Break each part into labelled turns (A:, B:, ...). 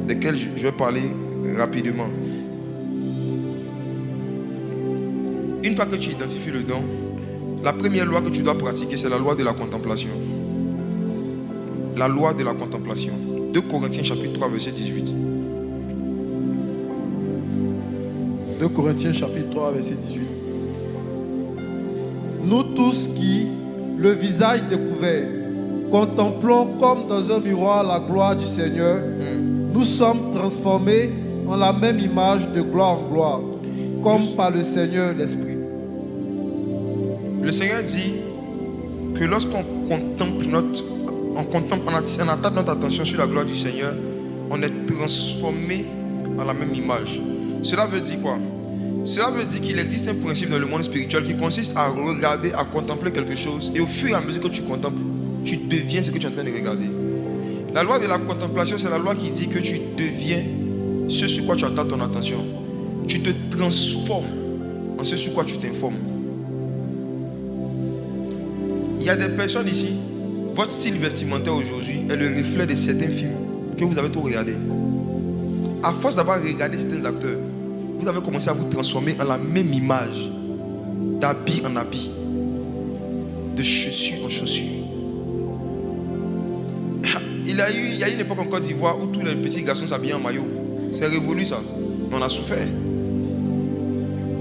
A: desquels je vais parler rapidement. Une fois que tu identifies le don, la première loi que tu dois pratiquer, c'est la loi de la contemplation. La loi de la contemplation. 2 Corinthiens chapitre 3, verset 18.
B: 2 Corinthiens chapitre 3, verset 18. Nous tous qui, le visage découvert, contemplons comme dans un miroir la gloire du Seigneur, nous sommes transformés en la même image de gloire en gloire, comme par le Seigneur l'Esprit.
A: Le Seigneur dit que lorsqu'on contemple on attend notre attention sur la gloire du Seigneur, on est transformé en la même image. Cela veut dire quoi? Cela veut dire qu'il existe un principe dans le monde spirituel qui consiste à regarder, à contempler quelque chose, et au fur et à mesure que tu contemples, tu deviens ce que tu es en train de regarder. La loi de la contemplation, c'est la loi qui dit que tu deviens ce sur quoi tu attends ton attention. Tu te transformes en ce sur quoi tu t'informes. Il y a des personnes ici, votre style vestimentaire aujourd'hui est le reflet de certains films que vous avez tout regardé. À force d'avoir regardé certains acteurs, vous avez commencé à vous transformer en la même image, d'habit en habit, de chaussure en chaussure. Il y a une époque en Côte d'Ivoire où tous les petits garçons s'habillaient en maillot. C'est révolu ça. On a souffert.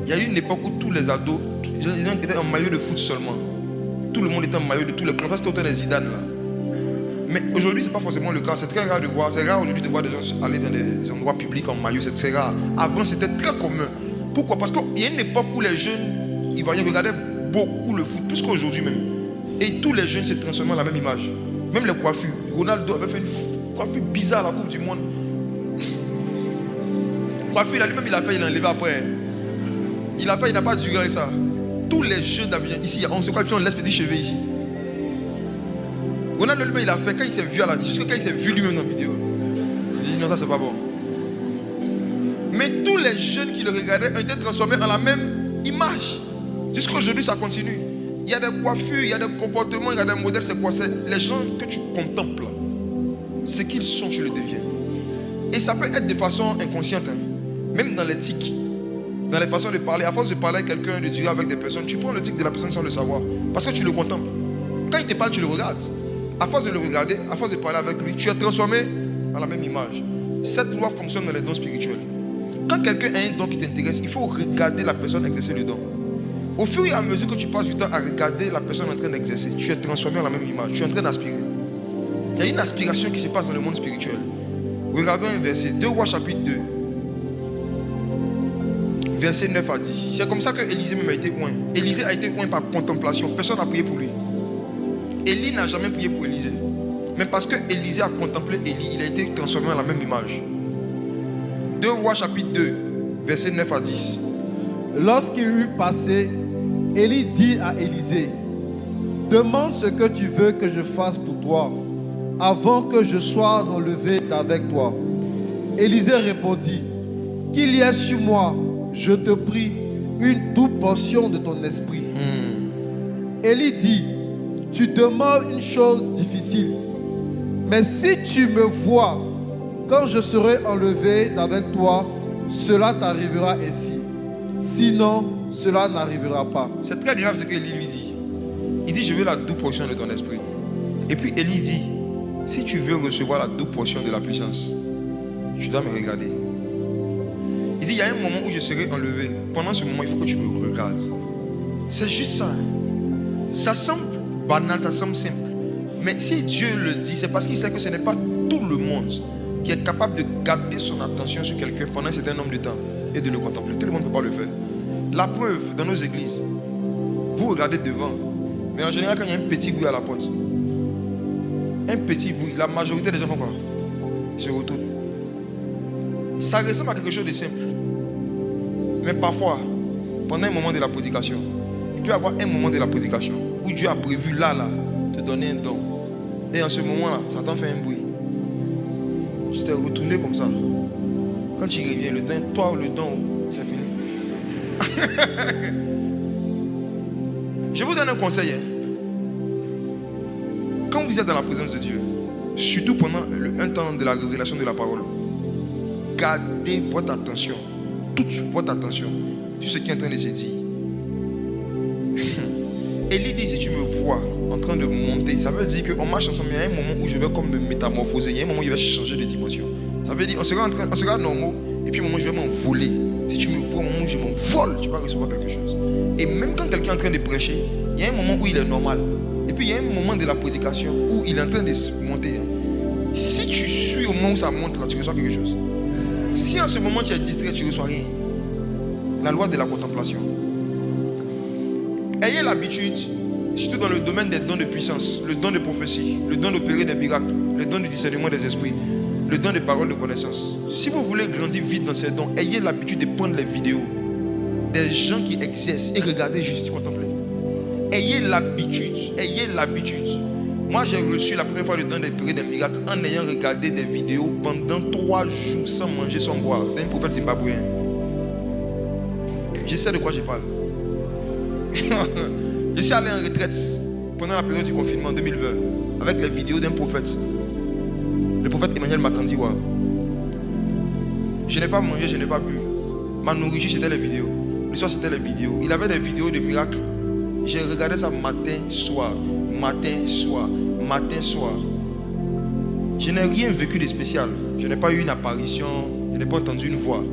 A: Il y a eu une époque où tous les ados, les gens étaient en maillot de foot seulement. Tout le monde était en maillot de tous les clubs. C'était autant des Zidane là. Mais aujourd'hui, ce n'est pas forcément le cas. C'est très rare de voir. C'est rare aujourd'hui de voir des gens aller dans les endroits publics en maillot. C'est très rare. Avant, c'était très commun. Pourquoi? Parce qu'il y a une époque où les jeunes ivoiriens regardaient beaucoup le foot, plus qu'aujourd'hui même. Et tous les jeunes se transformaient en la même image. Même les coiffures. Ronaldo avait fait une coiffure bizarre à la Coupe du Monde. Coiffure, là, lui-même, il a fait, il a enlevé après. Il a fait, il n'a pas duré ça. Tous les jeunes d'Abidjan, ici, on se coiffe, on laisse petits cheveux ici. Ronaldo lui-même, il a fait, quand il s'est vu à la, jusqu'à quand il s'est vu lui-même dans la vidéo. Il dit non, ça c'est pas bon. Mais tous les jeunes qui le regardaient ont été transformés en la même image. Jusqu'à aujourd'hui, ça continue. Il y a des coiffures, il y a des comportements, il y a des modèles. C'est quoi? C'est les gens que tu contemples. Ce qu'ils sont, tu le deviens. Et ça peut être de façon inconsciente. Hein. Même dans l'éthique, dans les façons de parler. À force de parler avec quelqu'un, de dire avec des personnes, tu prends le tic de la personne sans le savoir. Parce que tu le contemples. Quand il te parle, tu le regardes. À force de le regarder, à force de parler avec lui, tu es transformé en la même image. Cette loi fonctionne dans les dons spirituels. Quand quelqu'un a un don qui t'intéresse, il faut regarder la personne exercer le don. Au fur et à mesure que tu passes du temps à regarder la personne en train d'exercer, tu es transformé en la même image, tu es en train d'aspirer. Il y a une aspiration qui se passe dans le monde spirituel. Regardons un verset, 2 Rois chapitre 2, verset 9 à 10. C'est comme ça que Élisée même a été oint. Élisée a été oint par contemplation, personne n'a prié pour lui. Élie n'a jamais prié pour Élisée. Mais parce que Élisée a contemplé Élie, il a été transformé en la même image. 2 Rois chapitre 2, verset 9 à 10.
B: Lorsqu'il eut passé, Élie dit à Élisée, demande ce que tu veux que je fasse pour toi, avant que je sois enlevé d'avec toi. Élisée répondit, qu'il y ait sur moi, je te prie, une double portion de ton esprit. Élie dit, tu demandes une chose difficile, mais si tu me vois, quand je serai enlevé d'avec toi, cela t'arrivera ainsi. Sinon, cela n'arrivera pas.
A: C'est très grave ce que Élie lui dit. Il dit, je veux la double portion de ton esprit. Et puis Élie dit, si tu veux recevoir la double portion de la puissance, tu dois me regarder. Il dit, il y a un moment où je serai enlevé. Pendant ce moment, il faut que tu me regardes. C'est juste ça. Ça semble banal, ça semble simple. Mais si Dieu le dit, c'est parce qu'il sait que ce n'est pas tout le monde qui est capable de garder son attention sur quelqu'un pendant un certain nombre de temps et de le contempler. Tout le monde ne peut pas le faire. La preuve, dans nos églises, vous regardez devant, mais en général, quand il y a un petit bruit à la porte, un petit bruit, la majorité des gens font quoi? Ils se retournent. Ça ressemble à quelque chose de simple. Mais parfois, pendant un moment de la prédication, il peut y avoir un moment de la prédication où Dieu a prévu là, te donner un don. Et en ce moment-là, Satan fait un bruit. Je t'ai retourné comme ça. Quand tu reviens, le don, toi, le don, c'est fini. Je vous donne un conseil. Quand vous êtes dans la présence de Dieu, surtout pendant un temps de la révélation de la parole, gardez votre attention, toute votre attention, sur ce qui est en train de se dire. Élie dit, si tu me vois en train de monter, ça veut dire qu'on marche ensemble, il y a un moment où je vais comme me métamorphoser, il y a un moment où je vais changer de dimension. Ça veut dire, on sera normaux, et puis au moment où je vais m'envoler. Si tu me vois au moment où je m'envole, tu vas recevoir quelque chose. Et même quand quelqu'un est en train de prêcher, il y a un moment où il est normal. Et puis il y a un moment de la prédication où il est en train de monter. Si tu suis au moment où ça monte, tu reçois quelque chose. Si en ce moment tu es distrait, tu ne reçois rien. La loi de la contemplation. Ayez l'habitude, surtout dans le domaine des dons de puissance, le don de prophétie, le don d'opérer des miracles, le don de discernement des esprits, le don de paroles de connaissance. Si vous voulez grandir vite dans ces dons, ayez l'habitude de prendre les vidéos des gens qui exercent et regardez juste, contempler. Ayez l'habitude, ayez l'habitude. Moi j'ai reçu la première fois le don d'opérer des miracles en ayant regardé des vidéos pendant 3 jours sans manger, sans boire, d'un prophète zimbabwéen. Je sais de quoi je parle. Je suis allé en retraite pendant la période du confinement en 2020 avec les vidéos d'un prophète, le prophète Emmanuel Makandiwa. Je n'ai pas mangé, je n'ai pas bu. Ma nourriture c'était les vidéos. Le soir c'était les vidéos. Il avait des vidéos de miracles. J'ai regardé ça matin, soir, matin, soir, matin, soir. Je n'ai rien vécu de spécial. Je n'ai pas eu une apparition, je n'ai pas entendu une voix.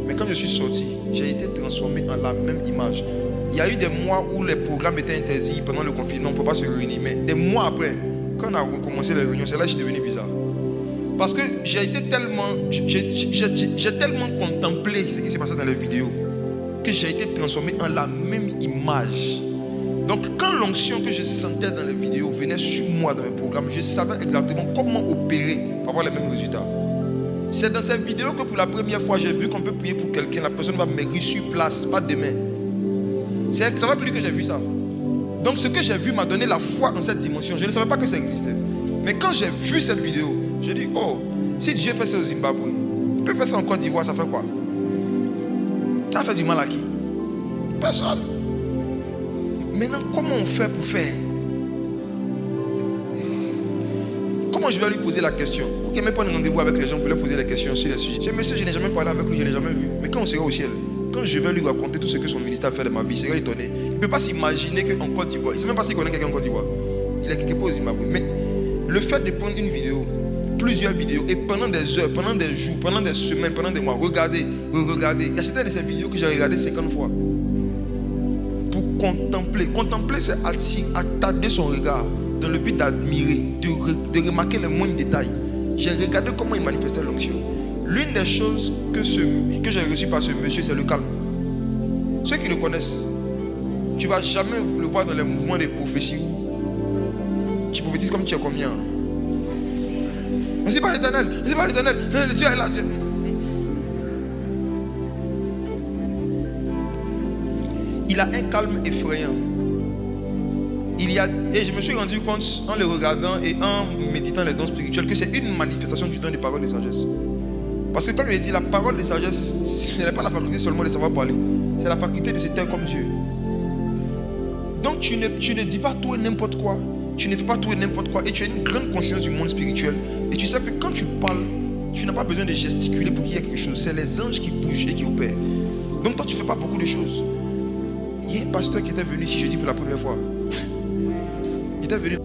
A: Mais quand je suis sorti, j'ai été transformé en la même image. Il y a eu des mois où les programmes étaient interdits pendant le confinement, on ne peut pas se réunir. Mais des mois après, quand on a recommencé les réunions, c'est là que je suis devenu bizarre. Parce que j'ai tellement contemplé ce qui s'est passé dans les vidéos que j'ai été transformé en la même image. Donc quand l'onction que je sentais dans les vidéos venait sur moi dans mes programmes, je savais exactement comment opérer pour avoir les mêmes résultats. C'est dans ces vidéos que pour la première fois j'ai vu qu'on peut prier pour quelqu'un, la personne va mourir sur place, pas demain. Ça va plus que j'ai vu ça. Donc ce que j'ai vu m'a donné la foi en cette dimension. Je ne savais pas que ça existait. Mais quand j'ai vu cette vidéo, j'ai dit, oh, si Dieu fait ça au Zimbabwe, il peut faire ça en Côte d'Ivoire, ça fait quoi? Ça fait du mal à qui? Personne. Maintenant, comment on fait pour faire? Comment je vais lui poser la question? Ok, mais pas un rendez-vous avec les gens pour leur poser des questions sur les sujets. Ce monsieur, je n'ai jamais parlé avec lui, je ne l'ai jamais vu. Mais quand on sera au ciel, quand je vais lui raconter tout ce que son ministère fait de ma vie, il sera étonné. Il ne peut pas s'imaginer qu'en Côte d'Ivoire, il ne sait même pas s'il connaît quelqu'un en Côte d'Ivoire. Il est quelque part au Zimbabwe. Mais le fait de prendre une vidéo, plusieurs vidéos, et pendant des heures, pendant des jours, pendant des semaines, pendant des mois, regarder, re-regarder. Il y a certaines de ces vidéos que j'ai regardées 50 fois. Pour contempler. Contempler, c'est attarder son regard dans le but d'admirer, de remarquer les moindres détails. J'ai regardé comment il manifestait l'onction. L'une des choses que j'ai reçues par ce monsieur, c'est le calme. Ceux qui le connaissent, tu ne vas jamais le voir dans les mouvements de prophétie. Tu prophétises comme tu es combien? Mais c'est pas l'Éternel, c'est pas l'Éternel. Dieu est là. Dieu. Il a un calme effrayant. Et je me suis rendu compte en le regardant et en méditant les dons spirituels que c'est une manifestation du don de parole de sagesse. Parce que comme il dit, la parole de sagesse, ce n'est pas la faculté seulement de savoir parler, c'est la faculté de se taire comme Dieu. Donc tu ne dis pas tout et n'importe quoi, tu ne fais pas tout et n'importe quoi, et tu as une grande conscience du monde spirituel. Et tu sais que quand tu parles, tu n'as pas besoin de gesticuler pour qu'il y ait quelque chose. C'est les anges qui bougent et qui opèrent. Donc toi tu ne fais pas beaucoup de choses. Il y a un pasteur qui était venu ici jeudi pour la première fois. Il était venu.